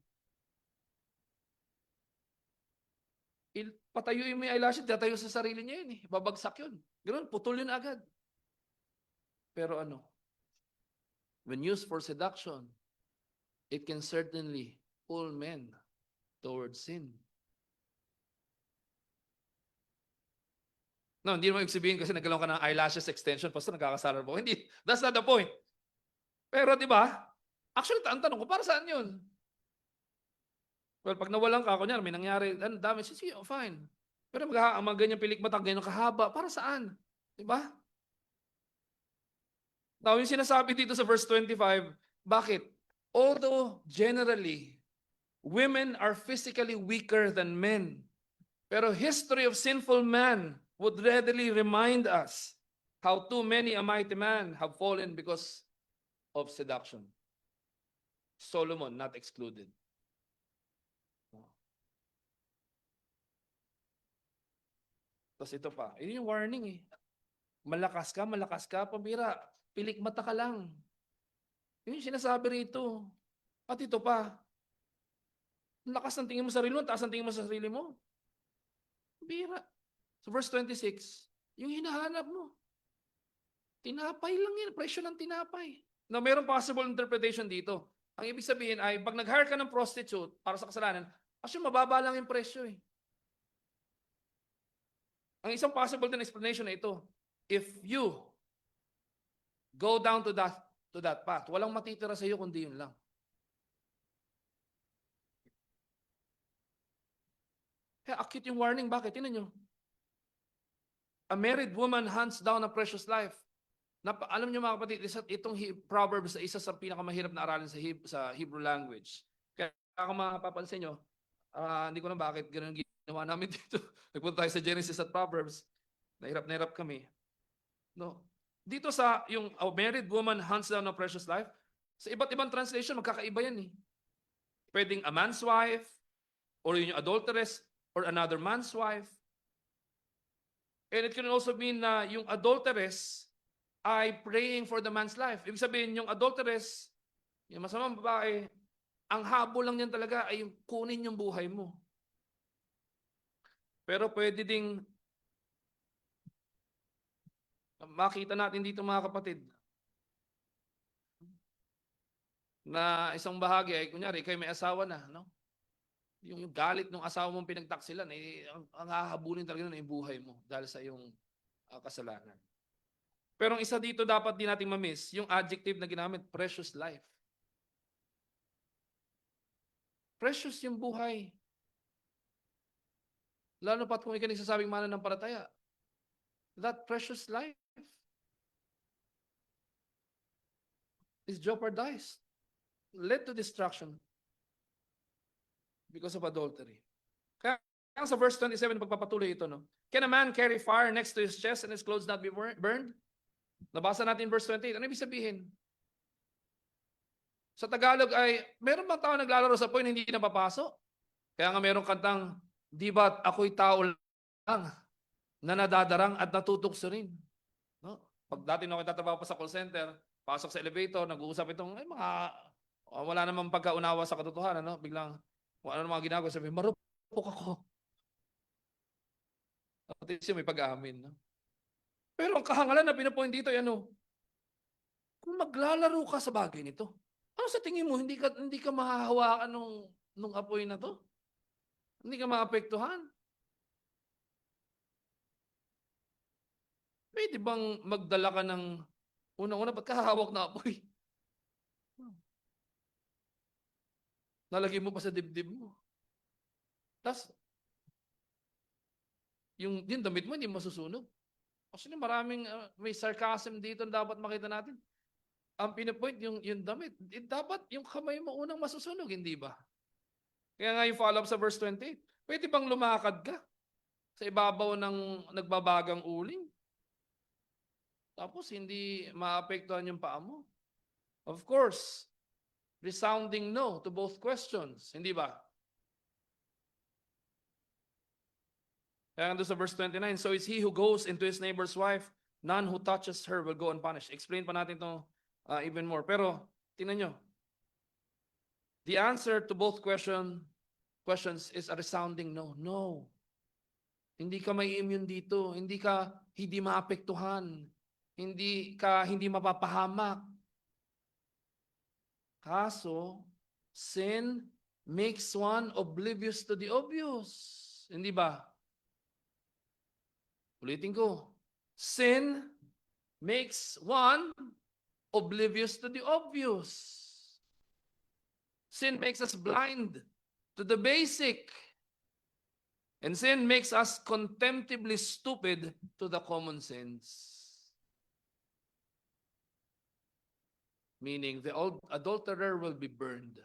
Patayuin mo yung eyelashes, tatayo sa sarili niya yun eh. Babagsak yun. Ganun, putol yun agad. Pero when used for seduction, it can certainly pull men towards sin. No, hindi naman ibig sabihin kasi nagkaroon ka ng eyelashes extension, pastor, nagkakasala mo. Hindi, that's not the point. Pero di ba, actually, ang tanong ko, para saan yun? Well, pag nawalan ka, kunyari may nangyari, ano, damage, sige, oh, fine. Pero mga ganyang pilikmata, ganyan kahaba, para saan? Di ba? Now, yung sinasabi dito sa verse 25, bakit? Although generally, women are physically weaker than men, pero history of sinful man would readily remind us how too many a mighty man have fallen because of seduction. Solomon not excluded. Tapos ito pa, yun yung warning eh. Malakas ka, pambira, pilikmata ka lang. Yun yung sinasabi rito. At ito pa, ang lakas ng tingin mo sa sarili mo, taas ng tingin mo sa sarili mo. Bira. So verse 26, yung hinahanap mo, tinapay lang yan, presyo ng tinapay. Now, mayroong possible interpretation dito. Ang ibig sabihin ay, pag nag-hire ka ng prostitute para sa kasalanan, actually mababa lang yung presyo eh. Ang isang possible din explanation na ito, if you go down to that path, walang matitira sa iyo kundi yun lang. Kaya acute yung warning. Bakit? Tingnan nyo. A married woman hunts down a precious life. Alam niyo mga kapatid, itong Proverbs isa sa pinakamahirap na aralin sa Hebrew language. Kaya kung mapapansin nyo, hindi ko na bakit ganun ginawa namin dito. Nagpunta tayo sa Genesis at Proverbs. Na hirap kami. No. Dito sa yung a married woman hunts down a precious life, sa iba't ibang translation, magkakaiba yan eh. Pwedeng a man's wife, or yung adulteress, or another man's wife. And it can also mean na yung adulteress ay praying for the man's life. Ibig sabihin, yung adulteress, yung masamang babae, ang habol lang niyan talaga ay yung kunin yung buhay mo. Pero pwede ding makita natin dito mga kapatid na isang bahagi ay kunyari kayo may asawa na, no? Yung galit ng asawa mong pinagtaksilan, eh, ang hahabulin talaga nun yung buhay mo dahil sa iyong kasalanan. Pero ang isa dito dapat din natin ma-miss, yung adjective na ginamit, precious life. Precious yung buhay. Lalo pat kung ikaw nagsasabing mananampalataya. That precious life is jeopardized, led to destruction because of adultery. Kaya sa verse 27, pagpapatuloy ito, no? Can a man carry fire next to his chest and his clothes not be burned? Nabasa natin verse 28. Ano ibig sabihin? Sa Tagalog ay, meron bang tao naglalaro sa pool hindi napapasok? Kaya nga meron kantang, di ba't ako'y tao lang na nadadarang at natutukso rin. No? Pag dati nung nagtatrabaho pa sa call center, pasok sa elevator, nag-uusap itong, ay mga, wala namang pagkaunawa sa katotohanan, no? Biglang, kung ano mga ginagawa, sabi, marupok ako. At siya may pag-aamin. No? Pero ang kahangalan na pinapoint dito ay ano, kung maglalaro ka sa bagay nito, ano sa tingin mo, hindi ka mahahawakan nung apoy na to? Hindi ka maapektuhan? Pwede bang magdala ka ng unang-una, ba't kahawak na apoy? Nalagay mo pa sa dibdib mo. Tapos, yung damit mo, hindi masusunog. Actually, maraming may sarcasm dito na dapat makita natin. Ang pinapoint, yung damit, dapat yung kamay mo unang masusunog, hindi ba? Kaya nga yung follow-up sa verse 28, pwede bang lumakad ka sa ibabaw ng nagbabagang uling? Tapos hindi maapektuhan yung paa mo. Of course, resounding no to both questions. Hindi ba? Kaya doon sa verse 29, so is he who goes into his neighbor's wife, none who touches her will go unpunished. Explain pa natin ito even more. Pero, tingnan nyo. The answer to both questions is a resounding no. No. Hindi ka may immune dito. Hindi ka hindi maapektuhan. Hindi ka hindi mapapahamak. Kaso, sin makes one oblivious to the obvious. Hindi ba? Ulitin ko. Sin makes one oblivious to the obvious. Sin makes us blind to the basic. And sin makes us contemptibly stupid to the common sense. Meaning the adulterer will be burned.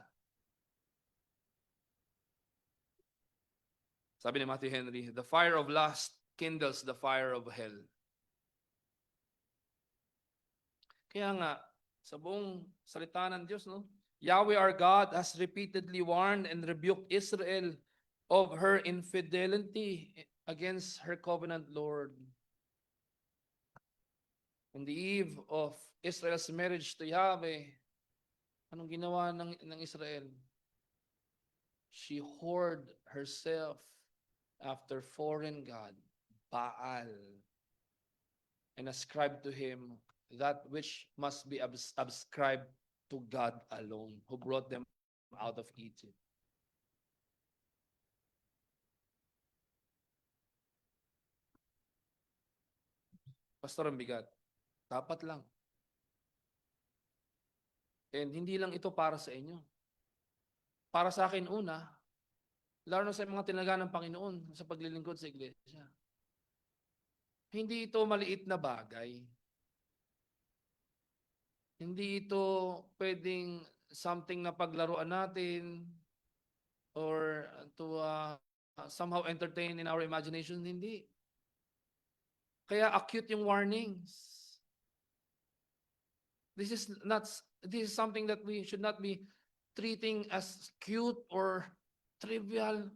Sabi ni Matthew Henry, the fire of lust kindles the fire of hell. Kaya nga, sa buong salita ng Diyos, no? Yahweh our God has repeatedly warned and rebuked Israel of her infidelity against her covenant Lord. On the eve of Israel's marriage to Yahweh, anong ginawa ng Israel? She whored herself after foreign god, Baal, and ascribed to him that which must be ascribed to God alone, who brought them out of Egypt. Pastor, ang bigat. Dapat lang. And hindi lang ito para sa inyo. Para sa akin una, lalo na sa mga tinaga ng Panginoon sa paglilingkod sa iglesia. Hindi ito maliit na bagay. Hindi ito pwedeng something na paglaruan natin or to somehow entertain in our imagination. Hindi. Kaya acute yung warnings. This is something that we should not be treating as cute or trivial.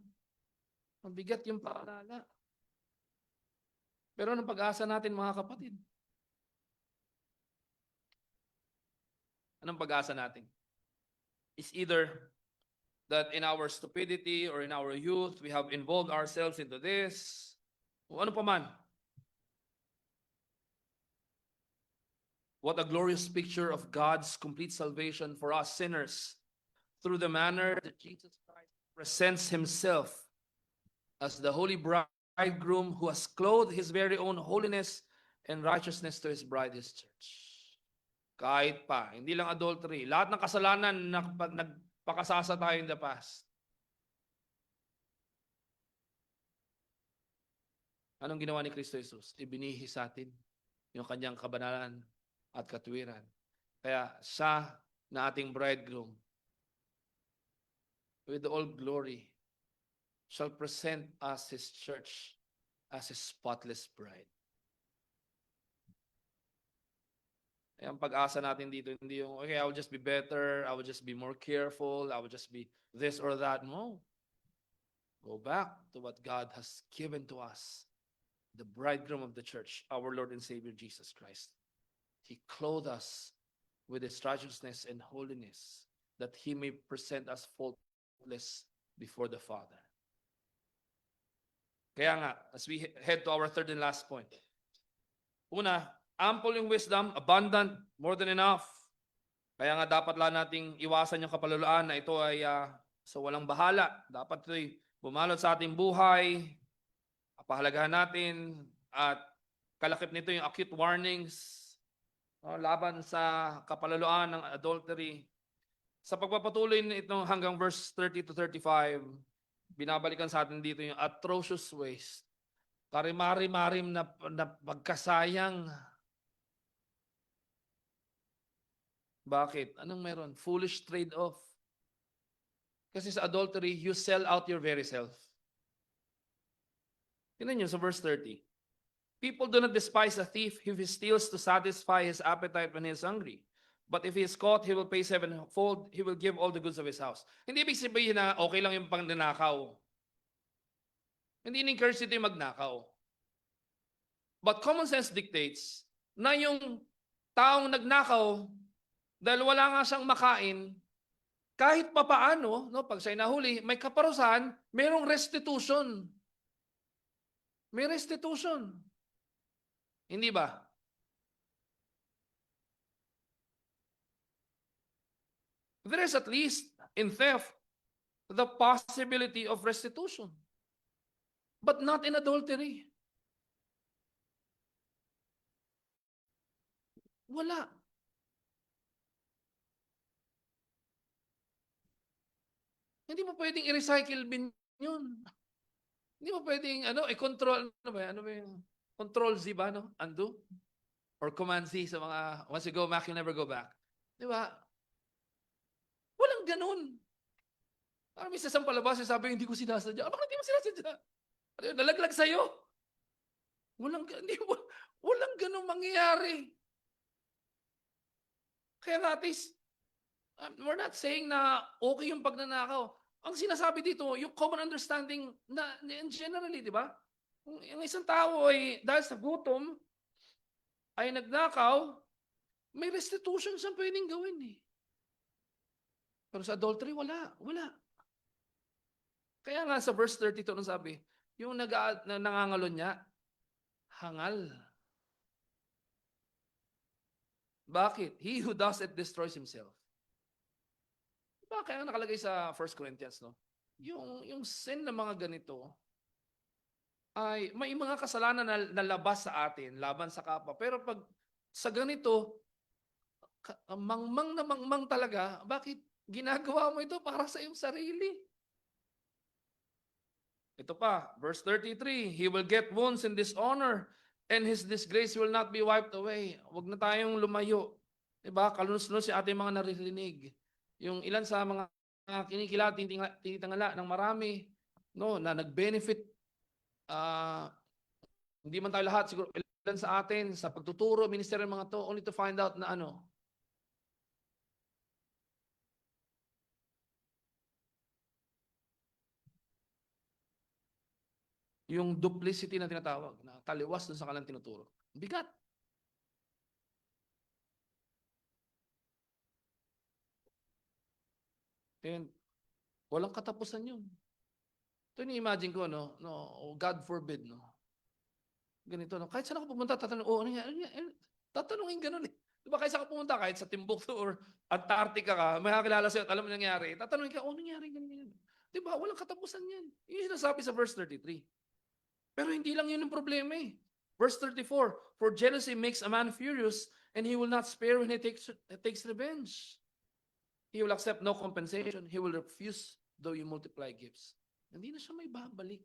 Mabigat yung paalala. Pero anong pag-asa natin, mga kapatid? Anong pag-asa natin? It's either that in our stupidity or in our youth, we have involved ourselves into this, o ano pa man. What a glorious picture of God's complete salvation for us sinners through the manner that Jesus Christ presents himself as the holy bridegroom who has clothed his very own holiness and righteousness to his bride, his church. Kahit pa, hindi lang adultery, lahat ng kasalanan na nagpakasasa tayo in the past. Anong ginawa ni Kristo Jesus? Ibinihis sa atin yung kanyang kabanalan at katuwiran. Kaya siya na ating bridegroom with all glory shall present us his church as his spotless bride. Kaya ang pag-asa natin dito, hindi yung, okay, I will just be better, I will just be more careful, I will just be this or that. No. Go back to what God has given to us, the bridegroom of the church, our Lord and Savior Jesus Christ. He clothed us with his righteousness and holiness, that he may present us faultless before the Father. Kaya nga, as we head to our third and last point. Una, ample yung wisdom, abundant, more than enough. Kaya nga dapat lang nating iwasan yung kapalaluan na ito ay sa walang bahala. Dapat ito'y bumalot sa ating buhay, pahalagahan natin, at kalakip nito yung acute warnings laban sa kapalaluan ng adultery. Sa pagpapatuloy nito hanggang verse 30 to 35, binabalikan sa atin dito yung atrocious waste. Karimari-marim na pagkasayang. Bakit? Anong meron? Foolish trade-off. Kasi sa adultery, you sell out your very self. Tingnan nyo sa verse 30. People do not despise a thief if he steals to satisfy his appetite when he is hungry. But if he is caught, he will pay sevenfold. He will give all the goods of his house. Hindi ibig sabihin na okay lang yung pangnanakaw. Hindi in-encourage ito yung magnakaw. But common sense dictates na yung taong nagnakaw, dahil wala nga siyang makain, kahit papaano, no, pag siya'y nahuli, may kaparusahan, mayroong restitution. May restitution. Hindi ba? There is at least in theft the possibility of restitution, but not in adultery. Wala. Hindi mo pwedeng i-recycle bin yun. Hindi mo pwedeng i-control, ano ba yung Control Z ba, no? Undo? Or Command Z sa mga, once you go back, you never go back. Di ba? Walang ganun. Parang may sasang palabas, sabi, hindi ko sinasadya. Bakit hindi mo sinasadya? Ano yun, nalaglag sa'yo? Walang ganun mangyayari. Kaya at least, we're not saying na okay yung pagnanakaw. Ang sinasabi dito, yung common understanding na generally, di ba? Kung yung isang tao ay dahil sa gutom ay nagnakaw, may restitution siyang pwedeng gawin eh. Pero sa adultery, wala. Wala. Kaya nga sa verse 32 nung sabi, yung nangangalon niya, hangal. Bakit? He who does it destroys himself. Diba? Kaya nakalagay sa 1 Corinthians, no? Yung sin na mga ganito, ay may mga kasalanan na labas sa atin, laban sa kapwa. Pero pag sa ganito, mangmang na mangmang talaga, bakit ginagawa mo ito para sa iyong sarili? Ito pa, verse 33, he will get wounds in dishonor, and his disgrace will not be wiped away. Huwag na tayong lumayo. Diba? Kalunos-lunos si ating mga naririnig. Yung ilan sa mga kinikilala, tinitangala ng marami, no, na nag-benefit, hindi man tayo lahat, siguro ilan sa atin, sa pagtuturo, ministeryo ng mga to, only to find out na yung duplicity na tinatawag, na taliwas dun sa kanilang tinuturo. Bigat. And walang katapusan yun. Ito ni-imagine ko, no, God forbid, no. Ganito, no. Kahit saan ako pumunta, tatanungin, ano nga, tatanungin ganun eh. Diba kahit saan ka pumunta, kahit sa Timbuktu or Antarctica ka, may kakilala sa'yo at alam mo nangyari, tatanungin ka, nangyari, ganyan. Diba? Walang katapusan yan. Yung sinasabi sa verse 33. Pero hindi lang yun ang problema eh. Verse 34, for jealousy makes a man furious, and he will not spare when he takes revenge. He will accept no compensation. He will refuse though you multiply gifts. Hindi na siya may babalik.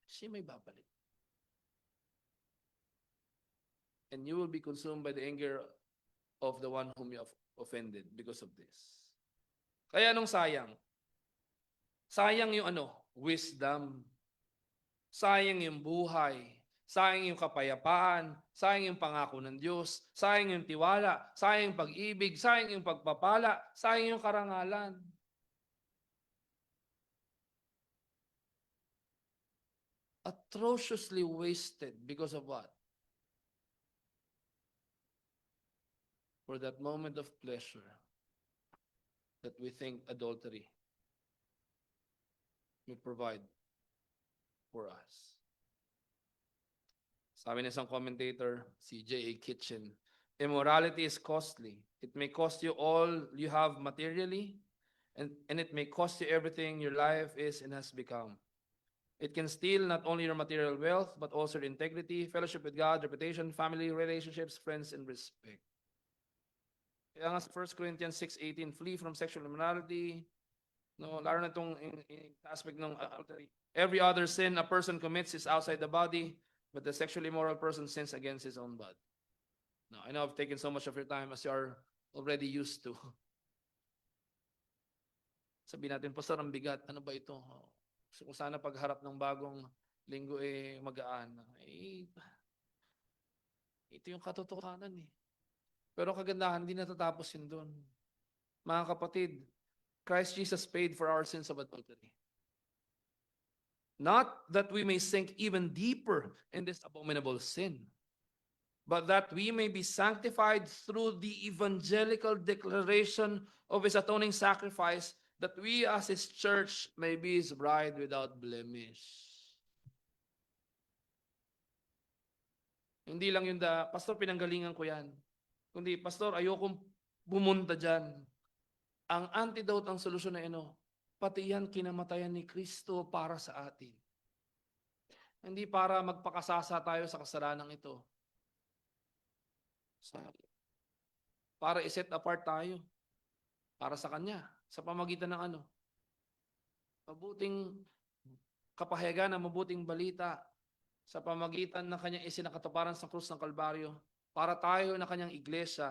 Siya may babalik. And you will be consumed by the anger of the one whom you have offended because of this. Kaya anong sayang? Sayang yung wisdom. Sayang yung buhay. Sayang yung kapayapaan. Sayang yung pangako ng Diyos. Sayang yung tiwala. Sayang yung pag-ibig. Sayang yung pagpapala. Sayang yung karangalan. Atrociously wasted because of what? For that moment of pleasure that we think adultery will provide for us. Sabi ng isang commentator, si J.A. Kitchen, immorality is costly. It may cost you all you have materially, and it may cost you everything your life is and has become. It can steal not only your material wealth, but also your integrity, fellowship with God, reputation, family, relationships, friends, and respect. Kaya nga sa 1 Corinthians 6:18, flee from sexual immorality. No, lalo na itong aspect ng adultery. Every other sin a person commits is outside the body, but the sexually immoral person sins against his own body. Now, I know I've taken so much of your time as you are already used to. Sabihin natin, Pastor, ang bigat. Ano ba ito? So, kung sana pagharap ng bagong linggo magaan. Ito yung katotohanan eh. Pero kagandahan, hindi natatapos yun doon. Mga kapatid, Christ Jesus paid for our sins of adultery. Not that we may sink even deeper in this abominable sin, but that we may be sanctified through the evangelical declaration of His atoning sacrifice, that we as His church may be His bride without blemish. Hindi lang yun Pastor, pinanggalingan ko yan. Kundi, Pastor, ayokong bumunta dyan. Ang antidote, ang solusyon na pati yan kinamatayan ni Kristo para sa atin. Hindi para magpakasasa tayo sa kasalanang ito. Para i-set apart tayo para sa Kanya sa pamagitan ng mabuting kapahayagan ng mabuting balita sa pamagitan ng kanyang isinakatuparan sa krus ng Kalbaryo para tayo na kanyang iglesia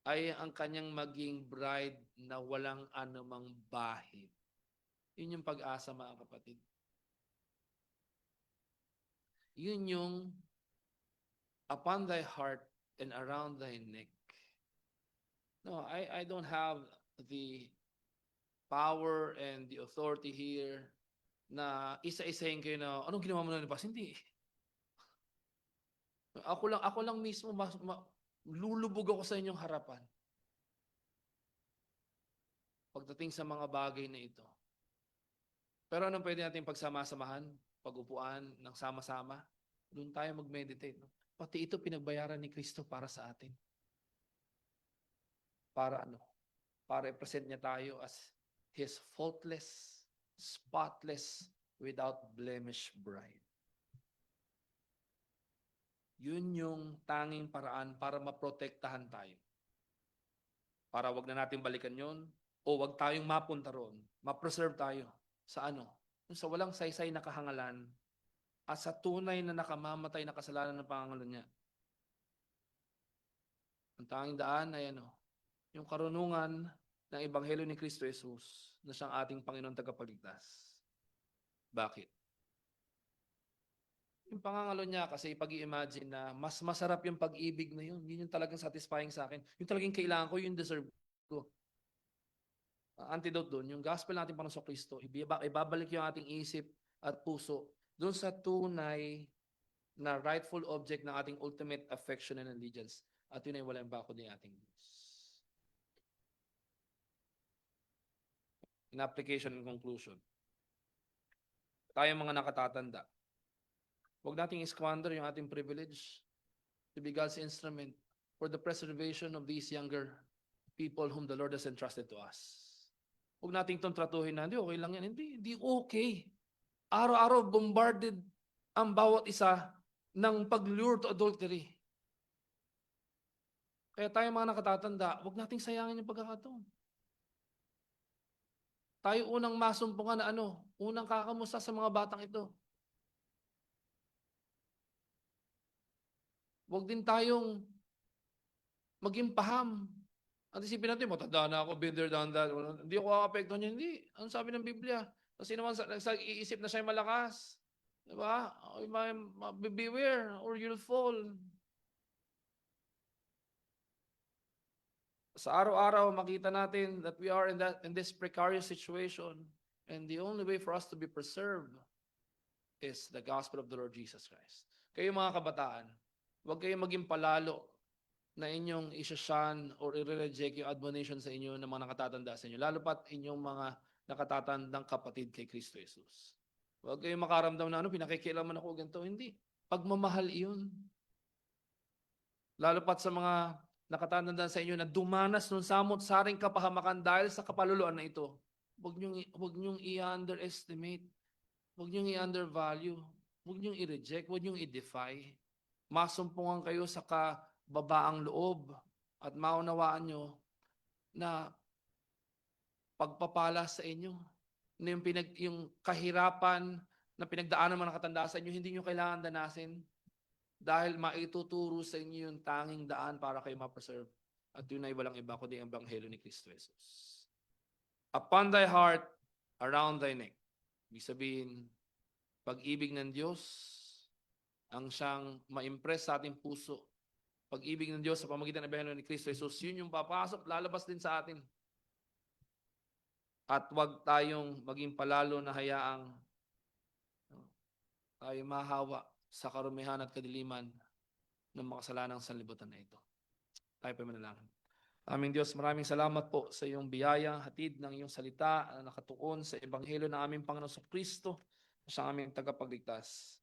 ay ang kanyang maging bride na walang anumang bahid. Yun yung pag-asa, mga kapatid. Yun yung upon thy heart and around thy neck. No, I don't have the power and the authority here na isa-isahin kayo na, anong ginawa mo na ni Pas? Hindi. Ako lang mismo, lulubog ako sa inyong harapan. Pagdating sa mga bagay na ito. Pero anong pwede natin pagsama-samahan? Pag-upuan ng sama-sama? Doon tayo mag-meditate. No? Pati ito pinagbayaran ni Kristo para sa atin. Para ano? Para i-present niya tayo as His faultless, spotless, without blemish bride. Yun yung tanging paraan para maprotektahan tayo. Para wag na natin balikan yon o wag tayong mapunta roon. Ma-preserve tayo sa ano? Sa walang saysay na kahangalan at sa tunay na nakamamatay na kasalanan ng pangangalan niya. Ang tanging daan ay ano? Yung karunungan ng Ebanghelyo ni Kristo Jesus na siyang ating Panginoon tagapagligtas. Bakit? Yung pangangalo niya kasi pag-i-imagine na mas masarap yung pag-ibig na yun. Yun yung talagang satisfying sa akin. Yung talagang kailangan ko, yung deserve ko. Antidote doon, yung gospel natin para sa Kristo, ibabalik yung ating isip at puso doon sa tunay na rightful object ng ating ultimate affection and allegiance. At yun ay walang bako ng ating Diyos. In application and conclusion, tayo mga nakatatanda, huwag nating squander yung ating privilege to be God's instrument for the preservation of these younger people whom the Lord has entrusted to us. Huwag nating itong tratuhin na, hindi, okay lang yan. Hindi okay. Araw-araw bombarded ang bawat isa ng pag-lure to adultery. Kaya tayo mga nakatatanda, huwag nating sayangin yung pagkakataon. Tayo unang masumpungan na unang kakamusta sa mga batang ito. Huwag din tayong maging paham. At isipin natin, matanda na ako, been there, done that. Hindi ako kakapektuhan niya. Hindi. Ano sabi ng Biblia? Kasi naman iisip na siya malakas. Diba? Beware or you'll fall. Sa araw-araw, makita natin that we are in this precarious situation. And the only way for us to be preserved is the gospel of the Lord Jesus Christ. Kayo mga kabataan, huwag kayong maging palalo na inyong isasyan or i-reject yung admonition sa inyo ng mga nakatatanda sa inyo. Lalo pat inyong mga nakatatandang kapatid kay Kristo Jesus. Huwag kayong makaramdam na pinakikialaman ako ganito. Hindi. Pagmamahal iyon. Lalo pat sa mga nakatatanda sa inyo na dumanas ng samot-saring kapahamakan dahil sa kapaluluan na ito. Huwag niyong i-underestimate. Huwag niyong i-undervalue. Huwag niyong i-reject. Huwag niyong i-defy. Masumpungan kayo sa kababaang loob at maunawaan nyo na pagpapala sa inyo na yung kahirapan na pinagdaanan ng mga nakatanda sa inyo, hindi nyo kailangan danasin dahil maituturo sa inyo yung tanging daan para kayo ma-preserve. At yun ay walang iba kundi ang Ebanghelyo ni Kristo Jesus. Upon thy heart, around thy neck. Ibig sabihin, pag-ibig ng Diyos ang siyang ma-impress sa ating puso. Pag-ibig ng Diyos sa pamagitan ng Ebanghelyo ni Kristo Jesus, yun yung papasok, lalabas din sa atin. At huwag tayong maging palalo na hayaang tayo mahawa sa karumihan at kadiliman ng makasalanang sanlibutan na ito. Tayo pa manalangin. Aming Diyos, maraming salamat po sa iyong biyaya, hatid ng iyong salita na nakatuon sa Ebanghelyo ng aming Panginoon sa Kristo, sa aming tagapagligtas.